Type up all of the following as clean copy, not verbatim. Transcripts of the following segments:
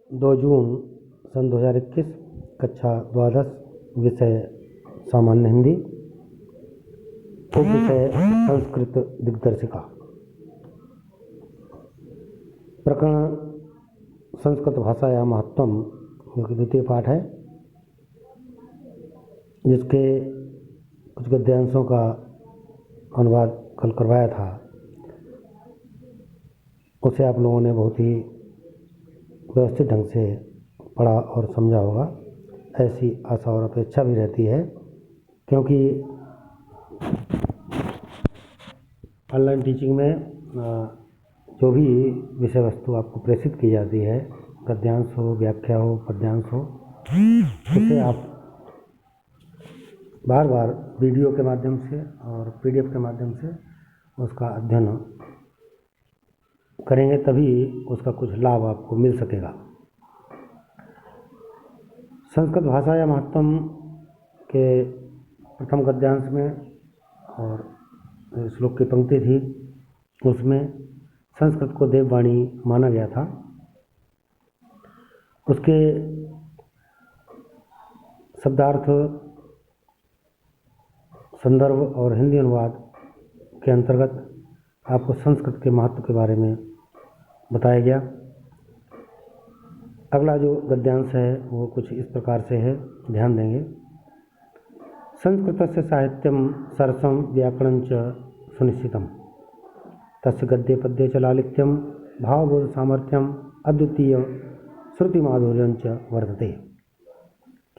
2 जून सन 2021, कक्षा द्वादश, विषय सामान्य हिंदी, उपविषय संस्कृत दिग्दर्शिका। प्रकरण संस्कृत भाषा या महत्वम, जो कि द्वितीय पाठ है, जिसके कुछ गद्यांशों का अनुवाद कल करवाया था। उसे आप लोगों ने बहुत ही व्यवस्थित ढंग से पढ़ा और समझा होगा, ऐसी आशा और अपेक्षा भी रहती है, क्योंकि ऑनलाइन टीचिंग में जो भी विषय वस्तु आपको प्रेषित की जाती है, गद्यांश हो, व्याख्या हो, पद्यांश हो, उसे आप बार बार वीडियो के माध्यम से और PDF के माध्यम से उसका अध्ययन करेंगे, तभी उसका कुछ लाभ आपको मिल सकेगा। संस्कृत भाषा या महत्वम के प्रथम गद्यांश में और श्लोक की पंक्ति थी, उसमें संस्कृत को देववाणी माना गया था। उसके शब्दार्थ, संदर्भ और हिंदी अनुवाद के अंतर्गत आपको संस्कृत के महत्व के बारे में बताया गया। अगला जो गद्यांश है वो कुछ इस प्रकार से है, ध्यान देंगे। संस्कृतस्य साहित्यम सरसम व्याकरणं च सुनिश्चितम्, तस्य गद्ये पद्ये च लालित्यम भावबोध सामर्थ्यम अद्वितीय श्रुतिमाधुर्यं च वर्तते।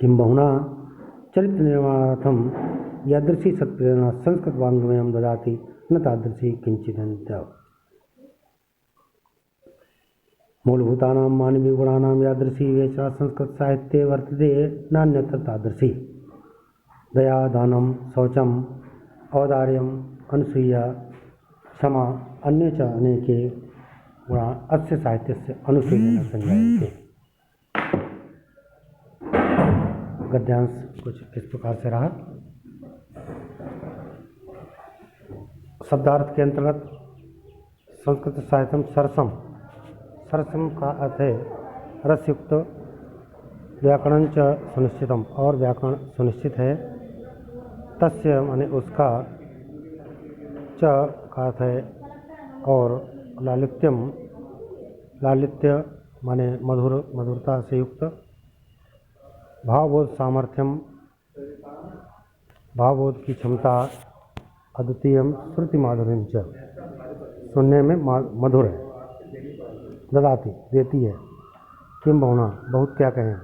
किं बहुना चरित्र निर्माणार्थम यादृशी सत्प्रेरणा संस्कृत वाङ्मयं ददाति न तादृशी किंचिदन्य। मूलभूतानां मानवीयगुणानां यादृशी विवेचना संस्कृत साहित्ये वर्तते, नान्यत्र तादृशी। दया, दानं, शौचं, औदार्यम्, अनुसूया, क्षमा, अन्ये च अनेके गुणा अस्य साहित्यस्य अनुशीलेन संजायन्ते। गद्यांश कुछ इस प्रकार से रहा। शब्दार्थ के अंतर्गत संस्कृत साहित्यम सरसम, सरसम का अर्थ है रसयुक्त, व्याकरण च सुनिश्चितम, और व्याकरण सुनिश्चित है। तस्य माने उसका, च का अर्थ है और, लालित्यम, लालित्य माने मधुर, मधुरता से युक्त। भावबोध सामर्थ्यम, भावबोध की क्षमता। अद्वितीयम श्रुति माधुर्यम च, सुनने में मधुर है। ददाती, देती है। किम बहुना, बहुत क्या कहें।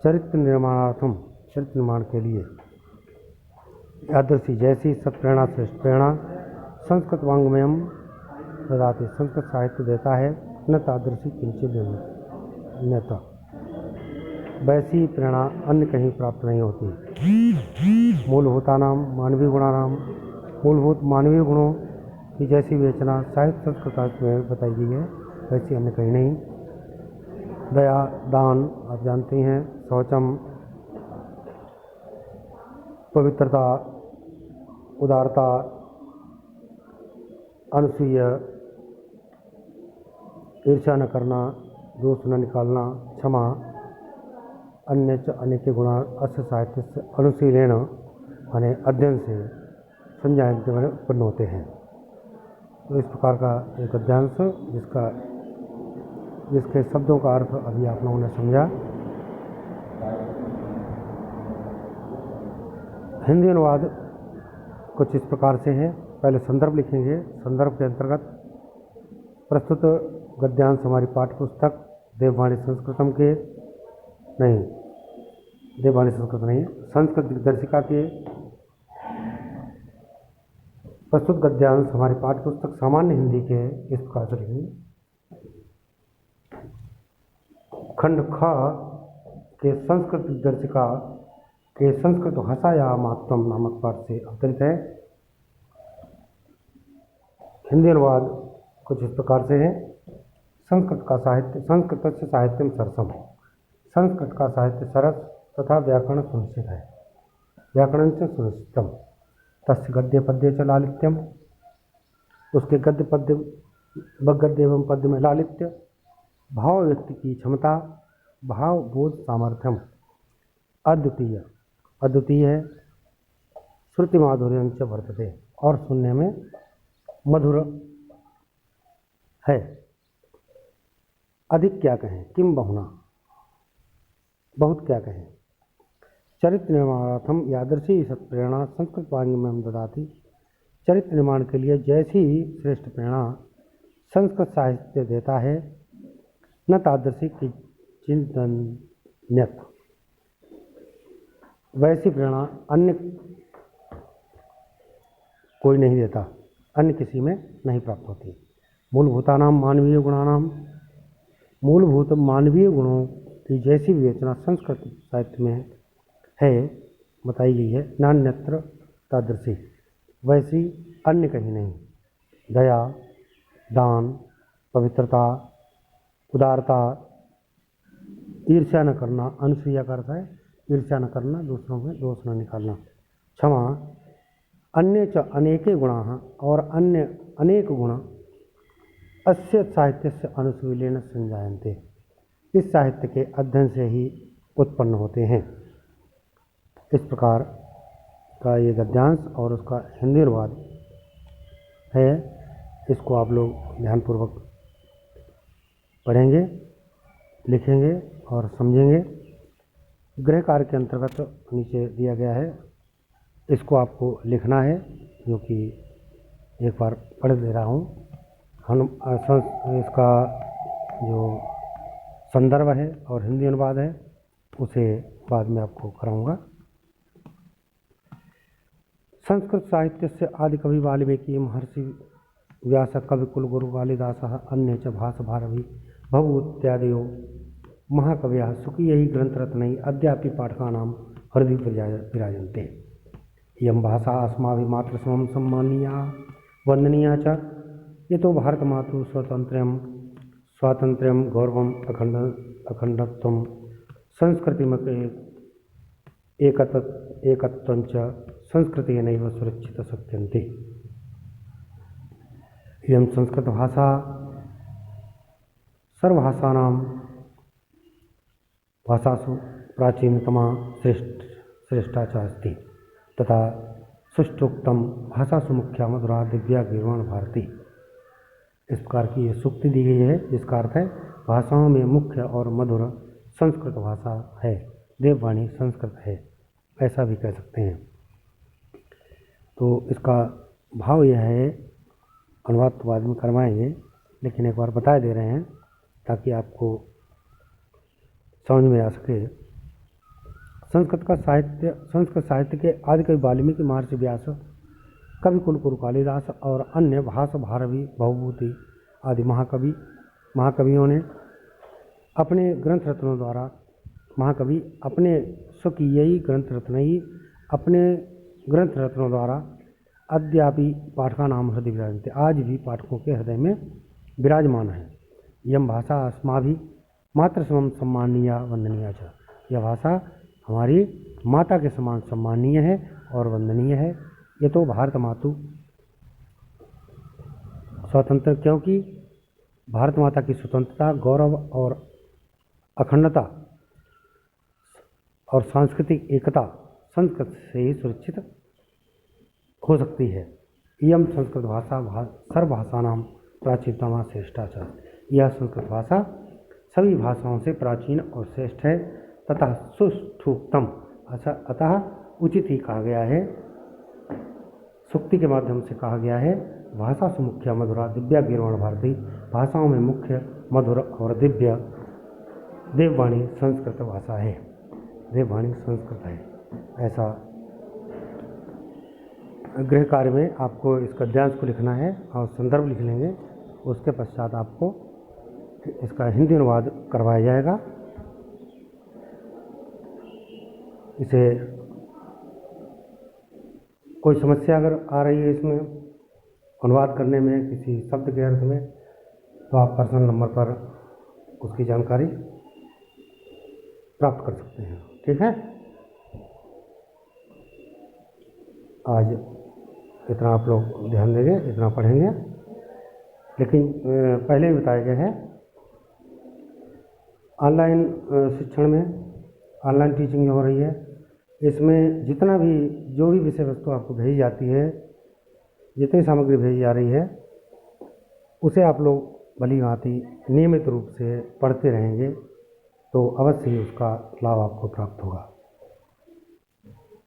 चरित्र निर्माणार्थम, चरित्र निर्माण के लिए। यादृशी, जैसी, सत्प्रेरणा, श्रेष्ठ प्रेरणा। संस्कृत वाङ्मयम ददाती, संस्कृत साहित्य देता है। न तादृशी किंचित अन्यथा, वैसी प्रेरणा अन्य कहीं प्राप्त नहीं होती। मूलभूतानां मानवीय गुणानां, मूलभूत मानवीय गुणों की जैसी विवेचना साहित्य संस्कृत में बताई गई है, वैसी अन्य कहीं नहीं। दया, दान, आप जानते हैं। शौचम, पवित्रता, उदारता। अनुसूया, ईर्ष्या न करना, दोष न निकालना। क्षमा, अन्य च अनेके गुणा अस्य साहित्य से अनुशीलेन माने अध्ययन से संजायन्ते माने उत्पन्न होते हैं। तो इस प्रकार का एक गद्यांश, जिसके शब्दों का अर्थ अभी आप लोगों ने समझा। हिंदी अनुवाद कुछ इस प्रकार से है। पहले संदर्भ लिखेंगे। संदर्भ के अंतर्गत प्रस्तुत गद्यांश हमारी पाठ्यपुस्तक देववाणी संस्कृतम के, नहीं, देववाणी संस्कृत नहीं, संस्कृत दिग्दर्शिका के प्रस्तुत गद्यांश हमारी पाठ्यपुस्तक सामान्य हिंदी के इस प्रकार से लिखेंगे। खंड ख के संस्कृत दिग्दर्शिका के संस्कृत भाषा या महत्वम नामक पाठ से अवतरित है। हिंदी अनुवाद कुछ इस प्रकार से है। संस्कृत का साहित्य, संस्कृत से साहित्यम सरसम, संस्कृत का साहित्य सरस तथा व्याकरण सुनिश्चित है। व्याकरण से सुनिश्चितम, तस्य गद्य पद्य च लालित्यम, उसके गद्य पद्य, गद्य एवं पद्य में लालित्य। भाव व्यक्ति की क्षमता, भाव बोध सामर्थ्यम। अद्वितीय, अद्वितीय है। श्रुति माधुर्यं च वर्तते, और सुनने में मधुर है। अधिक क्या कहें, किम बहुना, बहुत क्या कहें। चरित्र निर्माणार्थम यादृशी सत्प्रेरणा संस्कृत वाङ्मय में ददाति। चरित्र निर्माण के लिए जैसी ही श्रेष्ठ प्रेरणा संस्कृत साहित्य देता है, न तादृशी की चिंतन्यत, वैसी प्रेरणा अन्य कोई नहीं देता, अन्य किसी में नहीं प्राप्त होती। मूलभूतानाम मानवीय गुणानाम, मूलभूत मानवीय गुणों की जैसी विवेचना संस्कृत साहित्य में है, बताई गई है, नान्यत्र तादृशी, वैसी अन्य कहीं नहीं। दया, दान, पवित्रता, उदारता, ईर्ष्या न करना, अनुसूया का अर्थ है ईर्ष्या न करना, दूसरों में दोष न निकालना, क्षमा, अन्य च अनेके गुणाः, और अन्य अनेक गुण अस्य साहित्य से अनुशीलेन संजायन्ते, इस साहित्य के अध्ययन से ही उत्पन्न होते हैं। इस प्रकार का ये गद्यांश और उसका हिंदी अनुवाद है। इसको आप लोग ध्यानपूर्वक पढ़ेंगे, लिखेंगे और समझेंगे। गृह कार्य के अंतर्गत नीचे दिया गया है, इसको आपको लिखना है, जो कि एक बार पढ़ दे रहा हूँ। इसका जो संदर्भ है और हिंदी अनुवाद है उसे बाद में आपको कराऊंगा। संस्कृत साहित्य से आदि कवि वाल्मीकि, महर्षि व्यास, कवि कुल गुरु कालिदासः, अन्य च भास भारवी भवभूत्यादयो महाकवयः स्वकीयैः ग्रन्थरत्नैः अद्यापि पाठकानां हृदि विराजन्ते। इयं भाषा अस्माभिः मातृसमं सम्मानीया वन्दनीया च, यतो भारतमातुः स्वातन्त्र्यं गौरवम् अखण्डत्वं संस्कृतिमत् एकत्वं च संस्कृतेनैव सुरक्षित शक्यन्ते। इयं संस्कृतभाषा सर्वभाषाणां भाषासु प्राचीनतमा श्रेष्ठा च अस्ति, तथा सुष्ठुक्तम भाषासु मुख्या मधुरा दिव्या गीर्वाण भारती। इस प्रकार की ये सूक्ति दी गई है, जिसका अर्थ है भाषाओं में मुख्य और मधुर संस्कृत भाषा है, देववाणी संस्कृत है, ऐसा भी कह सकते हैं। तो इसका भाव यह है, अनुवाद तो बाद में करवाएंगे, लेकिन एक बार बता दे रहे हैं ताकि आपको समझ में आ सके। संस्कृत साहित्य के आदि कवि वाल्मीकि, महर्षि व्यास, कवि कुल गुरु कालिदास और अन्य भास भारवी भवभूति आदि महाकवियों ने अपने ग्रंथ रत्नों द्वारा, महाकवि अपने स्वकीय ग्रंथ रत्नों द्वारा अद्यापि पाठका नाम हृदय विराजन्ते, आज भी पाठकों के हृदय में विराजमान है। यम भाषा अस्माभि मातृसमं सम्मानीया वंदनीया च, यह भाषा हमारी माता के समान सम्मानीय है और वंदनीय है। ये तो भारत मातु स्वतंत्र, क्योंकि भारत माता की स्वतंत्रता, गौरव और अखंडता और सांस्कृतिक एकता संस्कृत से ही सुरक्षित हो सकती है। इयम संस्कृत भाषा सर्वभाषाणां प्राचीनतमा श्रेष्ठा च, यह संस्कृत भाषा सभी भाषाओं से प्राचीन और श्रेष्ठ है, तथा सुष्ठुक्तम, अतः उचित ही कहा गया है, सूक्ति के माध्यम से कहा गया है। भाषा से मुख्य मधुरा दिव्या गीर्वाण भारती, भाषाओं में मुख्य मधुर और दिव्य देववाणी संस्कृत भाषा है, देववाणी संस्कृत है। ऐसा गृह कार्य में आपको इस गद्यांश को लिखना है और संदर्भ लिख लेंगे, उसके पश्चात आपको इसका हिंदी अनुवाद करवाया जाएगा। इसे कोई समस्या अगर आ रही है इसमें अनुवाद करने में किसी शब्द के अर्थ में, तो आप पर्सनल नंबर पर उसकी जानकारी प्राप्त कर सकते हैं। ठीक है, आज इतना आप लोग ध्यान देंगे, इतना पढ़ेंगे। लेकिन पहले ही बताया गया है ऑनलाइन शिक्षण में ऑनलाइन टीचिंग हो रही है। इसमें जितना भी जो भी विषय वस्तु आपको भेजी जाती है, जितनी सामग्री भेजी जा रही है, उसे आप लोग भली-भांति नियमित रूप से पढ़ते रहेंगे तो अवश्य ही उसका लाभ आपको प्राप्त होगा।